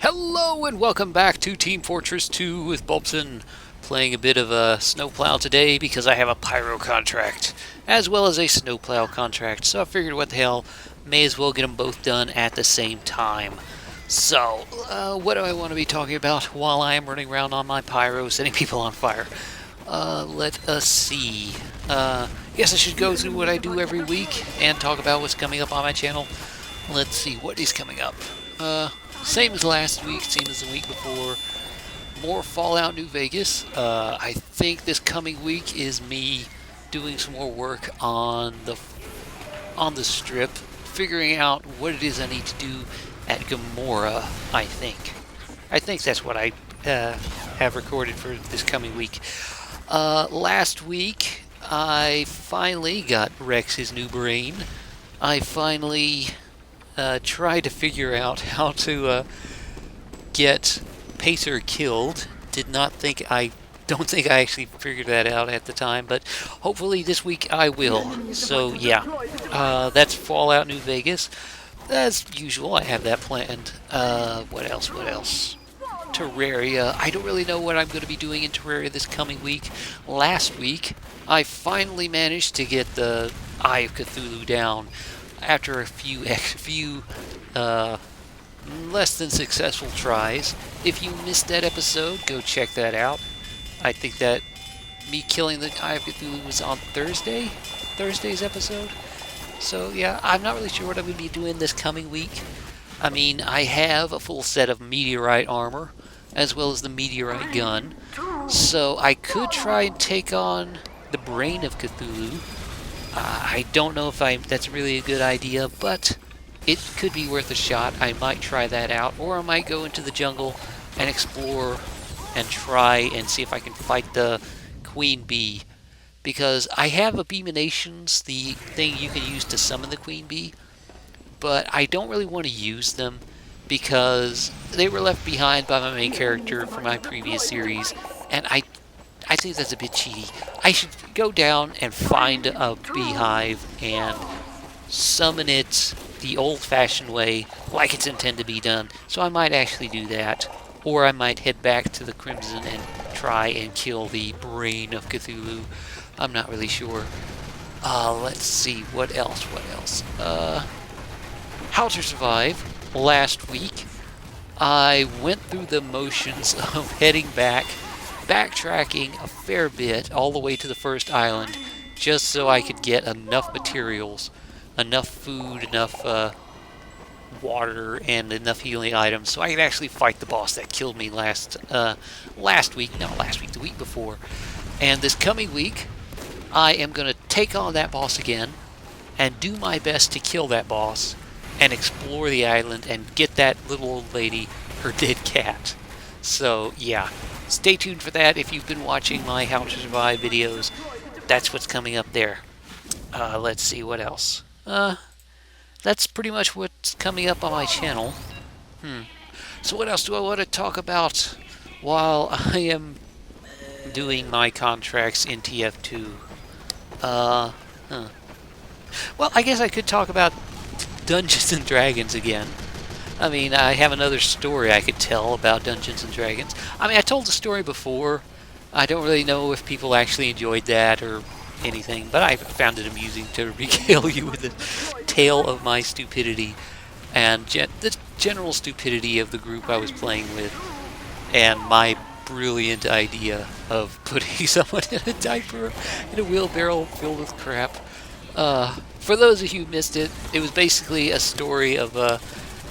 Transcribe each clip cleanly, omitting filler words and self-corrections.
Hello and welcome back to Team Fortress 2 with Bobson, playing a bit of a snowplow today because I have a pyro contract as well as a snowplow contract, so I figured what the hell, may as well get them both done at the same time. So, what do I want to be talking about while I am running around on my pyro setting people on fire? Let us see. Guess I should go through what I do every week and talk about what's coming up on my channel. Let's see, what is coming up? Same as last week, same as the week before. More Fallout New Vegas. I think this coming week is me doing some more work on the strip, figuring out what it is I need to do at Gamora. I think that's what I have recorded for this coming week. Last week I finally got Rex's new brain. I finally tried to figure out how to get Pacer killed. Don't think I actually figured that out at the time, but hopefully this week I will. So yeah, that's Fallout New Vegas. As usual, I have that planned. What else? Terraria. I don't really know what I'm going to be doing in Terraria this coming week. Last week, I finally managed to get the Eye of Cthulhu down after a few less than successful tries. If you missed that episode, go check that out. I think that me killing the Eye of Cthulhu was on Thursday's episode. So yeah, I'm not really sure what I'm going to be doing this coming week. I mean, I have a full set of meteorite armor, as well as the meteorite gun. So I could try and take on the Brain of Cthulhu. I don't know if that's really a good idea, but it could be worth a shot. I might try that out, or I might go into the jungle and explore and try and see if I can fight the Queen Bee. Because I have Abominations, the thing you can use to summon the Queen Bee, but I don't really want to use them because they were left behind by my main character from my previous series, and I think that's a bit cheaty. I should go down and find a beehive and summon it the old-fashioned way, like it's intended to be done. So I might actually do that. Or I might head back to the Crimson and try and kill the Brain of Cthulhu. I'm not really sure. Let's see, what else? How to Survive. Last week, I went through the motions of heading back, backtracking a fair bit all the way to the first island, just so I could get enough materials, enough food, enough water, and enough healing items so I could actually fight the boss that killed me the week before. And this coming week, I am going to take on that boss again and do my best to kill that boss and explore the island and get that little old lady her dead cat. So yeah, stay tuned for that. If you've been watching my How to Survive videos, that's what's coming up there. Let's see, what else? That's pretty much what's coming up on my channel. So what else do I want to talk about while I am doing my contracts in TF2? Well, I guess I could talk about Dungeons and Dragons again. I mean, I have another story I could tell about Dungeons and Dragons. I mean, I told the story before. I don't really know if people actually enjoyed that or anything, but I found it amusing to regale you with the tale of my stupidity and the general stupidity of the group I was playing with, and my brilliant idea of putting someone in a diaper in a wheelbarrow filled with crap. For those of you who missed it, it was basically a story of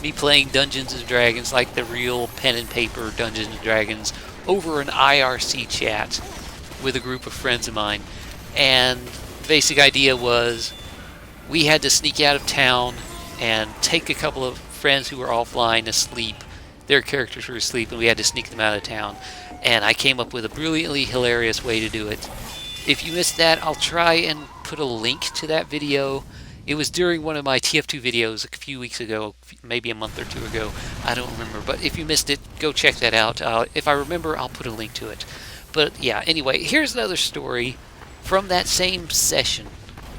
me playing Dungeons and Dragons, like the real pen and paper Dungeons and Dragons, over an IRC chat with a group of friends of mine. And the basic idea was we had to sneak out of town and take a couple of friends who were offline asleep. Their characters were asleep, and we had to sneak them out of town. And I came up with a brilliantly hilarious way to do it. If you missed that, I'll try and put a link to that video. It was during one of my TF2 videos a few weeks ago, maybe a month or two ago. I don't remember, but if you missed it, go check that out. If I remember, I'll put a link to it. But yeah, anyway, here's another story from that same session.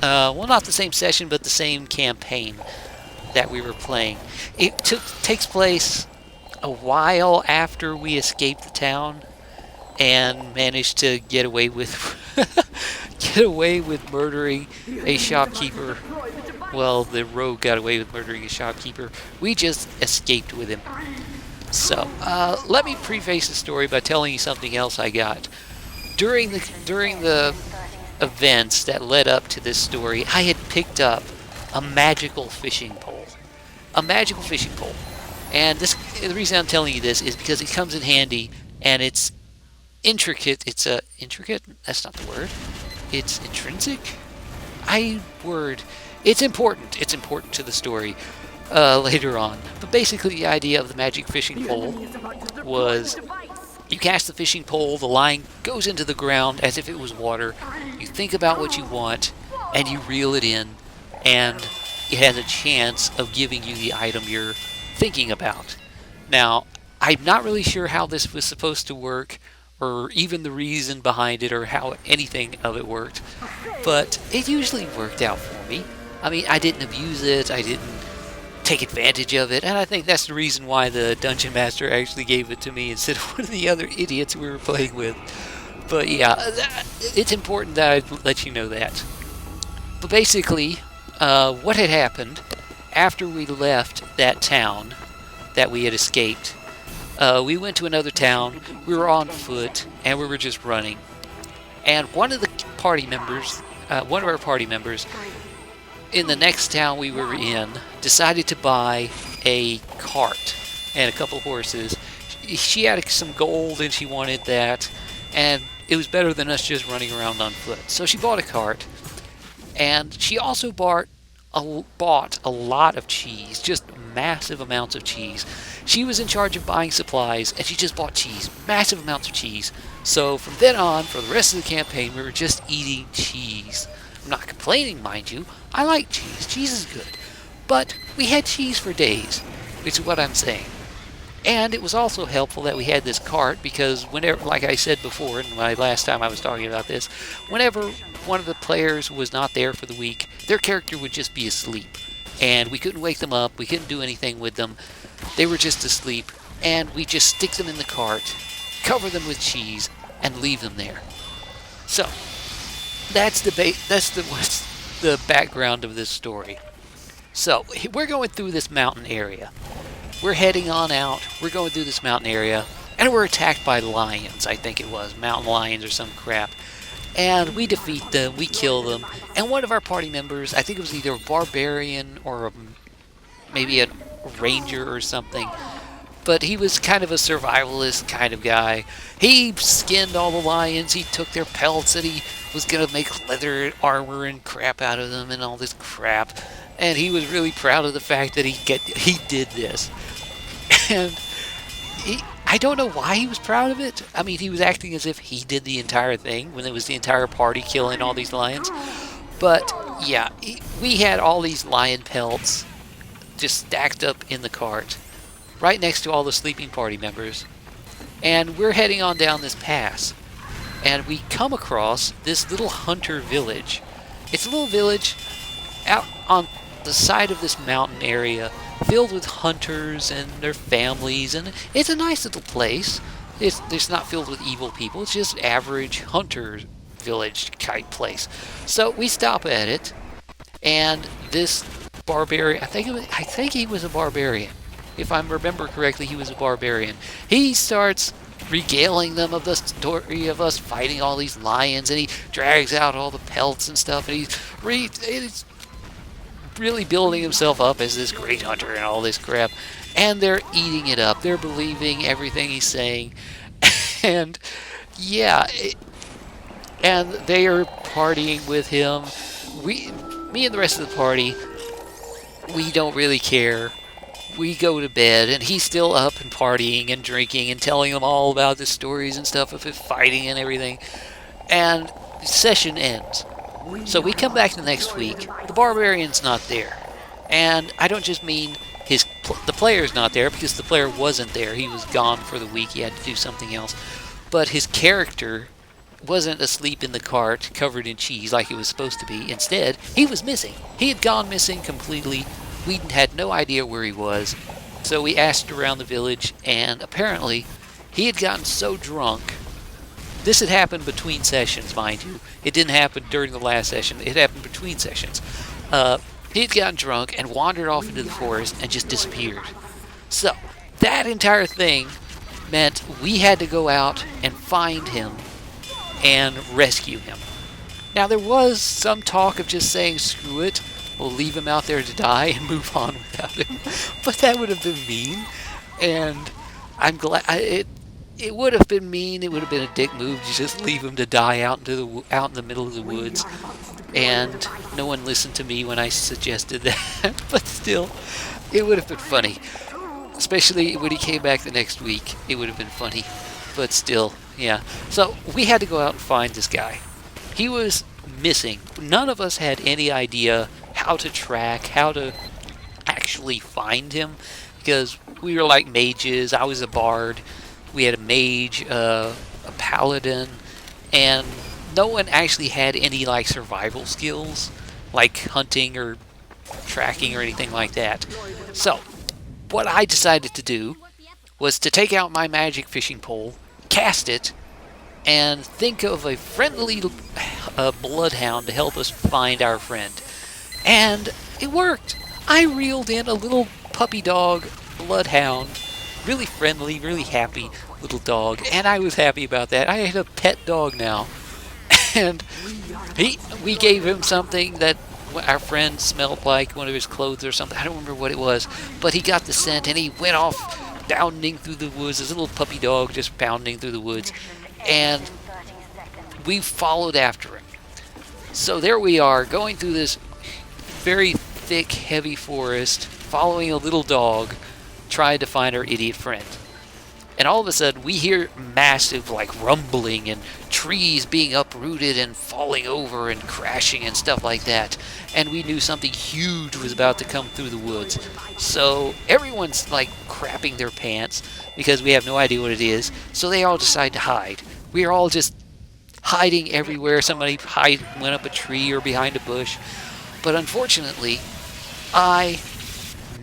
Well, not the same session, but the same campaign that we were playing. It takes place a while after we escaped the town and managed to get away with murdering a shopkeeper. Well, the rogue got away with murdering a shopkeeper. We just escaped with him. So, let me preface the story by telling you something else I got. During the events that led up to this story, I had picked up a magical fishing pole. A magical fishing pole. And the reason I'm telling you this is because it comes in handy, and it's intricate. Intricate? That's not the word. It's intrinsic? It's important. It's important to the story later on. But basically, the idea of the magic fishing pole was you cast the fishing pole, the line goes into the ground as if it was water. You think about what you want, and you reel it in, and it has a chance of giving you the item you're thinking about. Now, I'm not really sure how this was supposed to work, or even the reason behind it, or how anything of it worked, but it usually worked out for me. I mean, I didn't abuse it, I didn't take advantage of it, and I think that's the reason why the Dungeon Master actually gave it to me instead of one of the other idiots we were playing with. But yeah, it's important that I let you know that. But basically, what had happened after we left that town that we had escaped, we went to another town, we were on foot, and we were just running. And one of our party members, in the next town we were in, decided to buy a cart and a couple horses. She had some gold and she wanted that, and it was better than us just running around on foot. So she bought a cart, and she also bought a lot of cheese, just massive amounts of cheese. She was in charge of buying supplies, and she just bought cheese, massive amounts of cheese. So from then on, for the rest of the campaign, we were just eating cheese. I'm not complaining, mind you. I like cheese. Cheese is good. But we had cheese for days, which is what I'm saying. And it was also helpful that we had this cart, because whenever, like I said before, in my last time I was talking about this, whenever one of the players was not there for the week, their character would just be asleep. And we couldn't wake them up, we couldn't do anything with them. They were just asleep, and we just stick them in the cart, cover them with cheese, and leave them there. So, that's the background of this story. So, we're going through this mountain area. We're heading on out, we're going through this mountain area, and we're attacked by lions, I think it was, mountain lions or some crap. And we defeat them, we kill them, and one of our party members, I think it was either a barbarian or maybe a ranger or something, but he was kind of a survivalist kind of guy. He skinned all the lions, he took their pelts, and he was going to make leather armor and crap out of them and all this crap. And he was really proud of the fact that he did this. And I don't know why he was proud of it. I mean, he was acting as if he did the entire thing when it was the entire party killing all these lions. But yeah, we had all these lion pelts just stacked up in the cart, right next to all the sleeping party members. And we're heading on down this pass. And we come across this little hunter village. It's a little village out on the side of this mountain area, filled with hunters and their families, and it's a nice little place. It's not filled with evil people, it's just average hunter village type place. So we stop at it, and this barbarian, I think he was a barbarian. If I remember correctly, he was a barbarian. He starts regaling them of the story of us fighting all these lions, and he drags out all the pelts and stuff, and he's really building himself up as this great hunter and all this crap. And they're eating it up. They're believing everything he's saying. And yeah, and they are partying with him. Me and the rest of the party, we don't really care. We go to bed, and he's still up and partying and drinking and telling them all about the stories and stuff of his fighting and everything. And the session ends. So we come back the next week. The barbarian's not there. And I don't just mean the player's not there, because the player wasn't there. He was gone for the week. He had to do something else. But his character wasn't asleep in the cart covered in cheese like it was supposed to be. Instead, he was missing. He had gone missing completely. We had no idea where he was. So we asked around the village, and apparently he had gotten so drunk. This had happened between sessions, mind you. It didn't happen during the last session. It happened between sessions. He had gotten drunk and wandered off into the forest and just disappeared. So that entire thing meant we had to go out and find him and rescue him. Now there was some talk of just saying screw it, we'll leave him out there to die and move on without him, but that would have been mean, and I'm glad it would have been mean. It would have been a dick move to just leave him to die out in the middle of the woods, and no one listened to me when I suggested that. But still, it would have been funny. Especially when he came back the next week, it would have been funny. But still, yeah. So we had to go out and find this guy. He was missing. None of us had any idea how to actually find him, because we were like mages. I was a bard. We had a mage, a paladin, and no one actually had any like survival skills, like hunting or tracking or anything like that. So what I decided to do was to take out my magic fishing pole, cast it, and think of a friendly bloodhound to help us find our friend. And it worked. I reeled in a little puppy dog bloodhound, really friendly, really happy little dog, and I was happy about that. I had a pet dog now, and we gave him something that our friend smelled like one of his clothes or something. I don't remember what it was, but he got the scent and he went off bounding through the woods. This little puppy dog just bounding through the woods, and we followed after him. So there we are, going through this very thick, heavy forest, following a little dog, trying to find our idiot friend. And all of a sudden, we hear massive, like, rumbling and trees being uprooted and falling over and crashing and stuff like that. And we knew something huge was about to come through the woods. So everyone's, like, crapping their pants because we have no idea what it is. So they all decide to hide. We are all just hiding everywhere. Somebody went up a tree or behind a bush. But unfortunately, I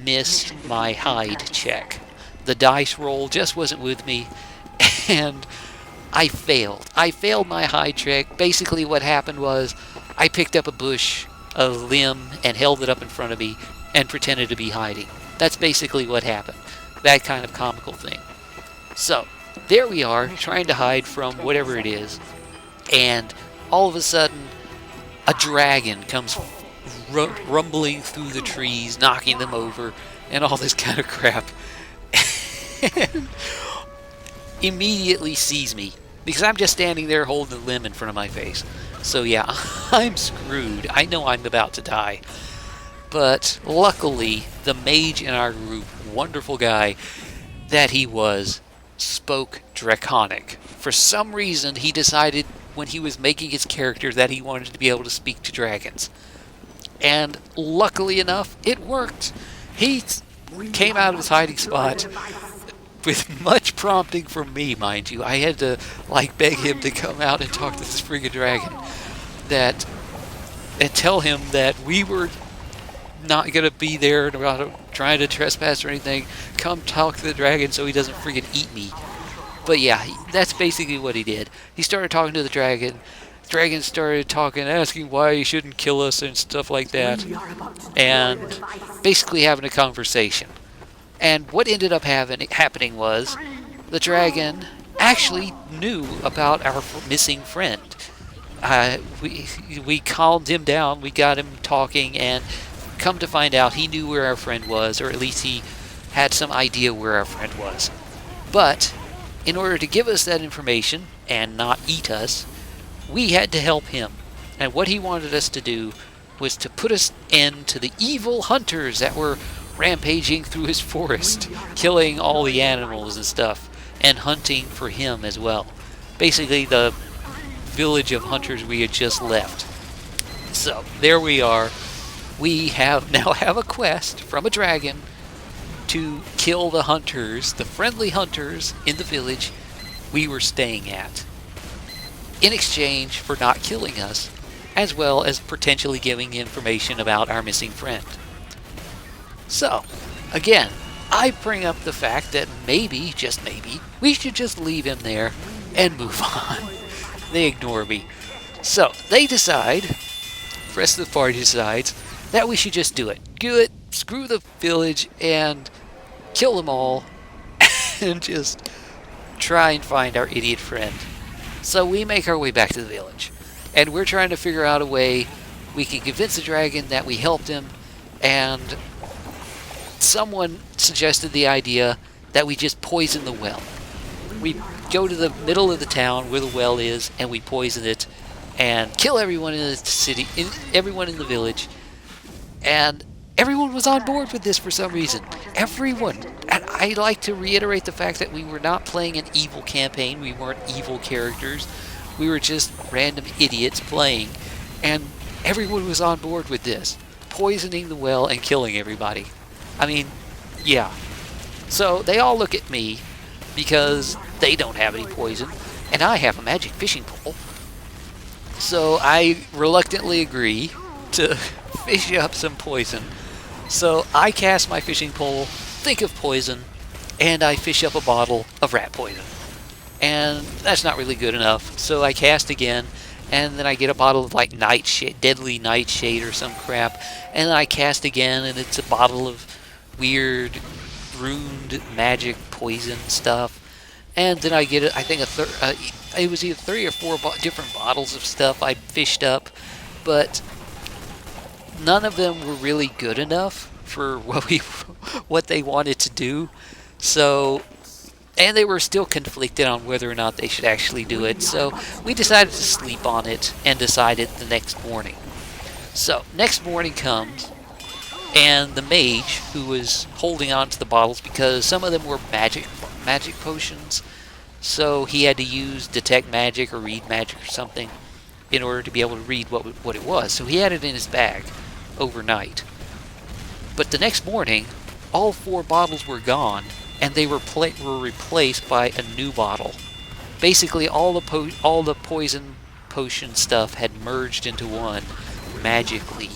missed my hide check. The dice roll just wasn't with me, and I failed. I failed my hide check. Basically what happened was I picked up a bush, a limb, and held it up in front of me and pretended to be hiding. That's basically what happened. That kind of comical thing. So, there we are, trying to hide from whatever it is, and all of a sudden, a dragon comes rumbling through the trees, knocking them over, and all this kind of crap. And immediately sees me, because I'm just standing there holding a limb in front of my face. So yeah, I'm screwed. I know I'm about to die. But luckily, the mage in our group, wonderful guy that he was, spoke Draconic. For some reason, he decided when he was making his character that he wanted to be able to speak to dragons. And luckily enough, it worked. He came out of his hiding spot with much prompting from me, mind you. I had to, like, beg him to come out and talk to this friggin' dragon. And tell him that we were not going to be there trying to trespass or anything. Come talk to the dragon so he doesn't friggin' eat me. But yeah, that's basically what he did. He started talking to the dragon. The dragon started talking, asking why he shouldn't kill us and stuff like that. And basically having a conversation. And what ended up happening was the dragon actually knew about our missing friend. We calmed him down, we got him talking, and come to find out he knew where our friend was, or at least he had some idea where our friend was. But in order to give us that information and not eat us, we had to help him. And what he wanted us to do was to put us end to the evil hunters that were rampaging through his forest, killing all the animals and stuff, and hunting for him as well. Basically the village of hunters we had just left. So there we are. We now have a quest from a dragon to kill the hunters, the friendly hunters in the village we were staying at, in exchange for not killing us, as well as potentially giving information about our missing friend. So, again, I bring up the fact that maybe, just maybe, we should just leave him there and move on. They ignore me. So they decide, the rest of the party decides, that we should just do it. Do it, screw the village, and kill them all, and just try and find our idiot friend. So we make our way back to the village, and we're trying to figure out a way we can convince the dragon that we helped him, and someone suggested the idea that we just poison the well. We go to the middle of the town where the well is, and we poison it, and kill everyone in the city, everyone in the village, and everyone was on board with this for some reason. Everyone. And I like to reiterate the fact that we were not playing an evil campaign. We weren't evil characters. We were just random idiots playing. And everyone was on board with this. Poisoning the well and killing everybody. I mean, yeah. So they all look at me because they don't have any poison. And I have a magic fishing pole. So I reluctantly agree to fish up some poison. So I cast my fishing pole, think of poison, and I fish up a bottle of rat poison. And that's not really good enough, so I cast again, and then I get a bottle of like deadly nightshade or some crap, and then I cast again, and it's a bottle of weird ruined magic poison stuff. And then I get I think it was either 3 or 4 different bottles of stuff I fished up, but none of them were really good enough for what they wanted to do. So, and they were still conflicted on whether or not they should actually do it. So we decided to sleep on it and decided the next morning. So next morning comes, and the mage who was holding on to the bottles, because some of them were magic potions, so he had to use detect magic or read magic or something in order to be able to read what it was. So he had it in his bag overnight. But the next morning, all 4 bottles were gone, and they were replaced by a new bottle. Basically, all the poison potion stuff had merged into one magically,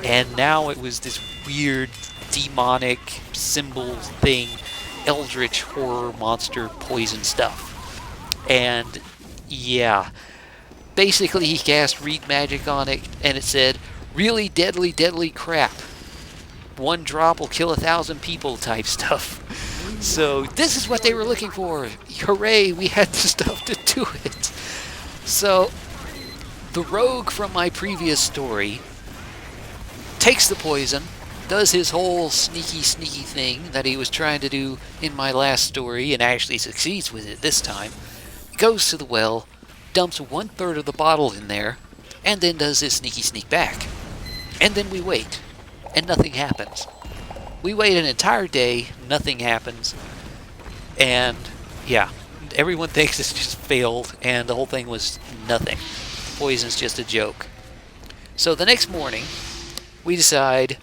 and now it was this weird demonic symbol thing, eldritch horror monster poison stuff. And yeah, basically he cast read magic on it, and it said, really deadly crap. 1 drop will kill 1,000 people type stuff. So this is what they were looking for. Hooray, we had the stuff to do it. So the rogue from my previous story takes the poison, does his whole sneaky thing that he was trying to do in my last story, and actually succeeds with it this time. Goes to the well, dumps 1/3 of the bottle in there, and then does his sneak back. And then we wait, and nothing happens. We wait an entire day, nothing happens, and yeah, everyone thinks it's just failed, and the whole thing was nothing. Poison's just a joke. So the next morning, we decided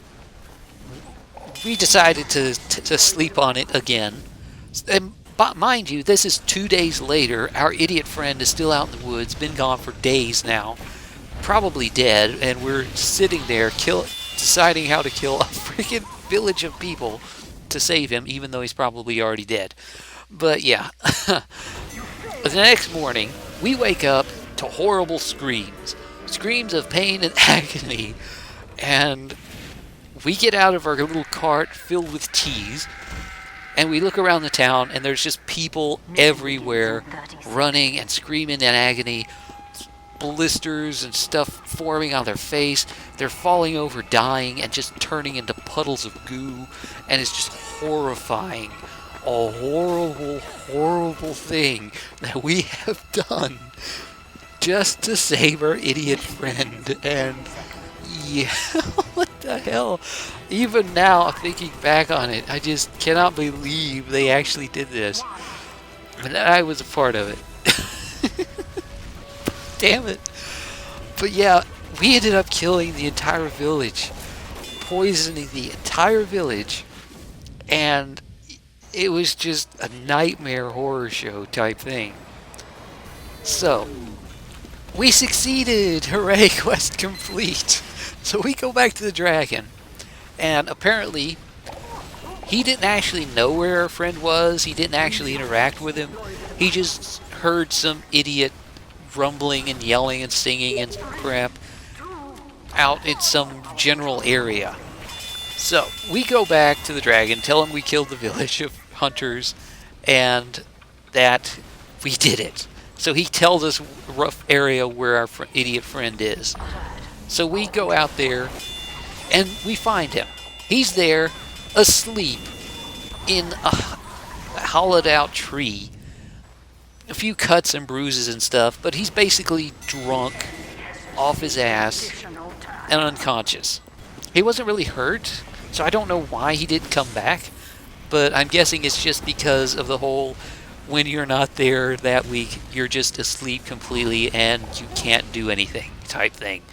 to sleep on it again. And mind you, this is 2 days later. Our idiot friend is still out in the woods, been gone for days now, probably dead, and we're sitting there deciding how to kill a freaking village of people to save him, even though he's probably already dead. But yeah. The next morning, we wake up to horrible screams of pain and agony, and we get out of our little cart filled with teas, and we look around the town, and there's just people everywhere running and screaming in agony, blisters and stuff forming on their face. They're falling over, dying, and just turning into puddles of goo, and it's just horrifying. A horrible thing that we have done just to save our idiot friend. And yeah, what the hell? Even now, thinking back on it, I just cannot believe they actually did this. But I was a part of it. Damn it. But yeah, we ended up killing the entire village, poisoning the entire village, and it was just a nightmare horror show type thing. So, we succeeded! Hooray, quest complete! So we go back to the dragon, and apparently he didn't actually know where our friend was. He didn't actually interact with him. He just heard some idiot rumbling and yelling and singing and crap out in some general area. So we go back to the dragon, tell him we killed the village of hunters, and that we did it. So he tells us rough area where our idiot friend is. So we go out there and we find him. He's there, asleep in a hollowed out tree. A few cuts and bruises and stuff, but he's basically drunk, off his ass, and unconscious. He wasn't really hurt, so I don't know why he didn't come back, but I'm guessing it's just because of the whole when you're not there that week, you're just asleep completely and you can't do anything type thing.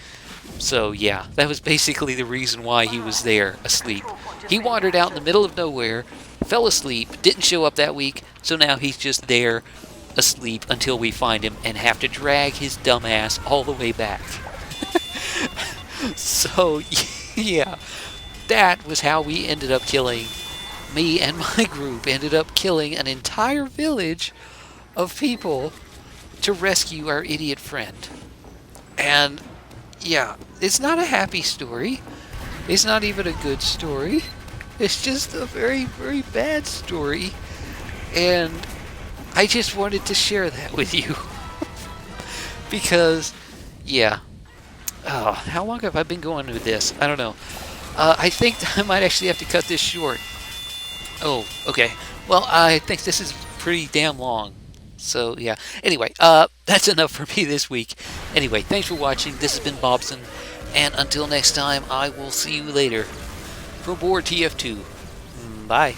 So yeah, that was basically the reason why he was there, asleep. He wandered out in the middle of nowhere, fell asleep, didn't show up that week, so now he's just there, asleep, until we find him and have to drag his dumb ass all the way back. So, yeah, that was how we ended up killing, me and my group ended up killing an entire village of people to rescue our idiot friend. And, yeah, it's not a happy story. It's not even a good story. It's just a very, very bad story. And I just wanted to share that with you. Because, yeah. Oh, how long have I been going with this? I don't know. I think I might actually have to cut this short. Oh, okay. Well, I think this is pretty damn long. So, yeah. Anyway, that's enough for me this week. Anyway, thanks for watching. This has been Bobson. And until next time, I will see you later. From aboard TF2. Bye.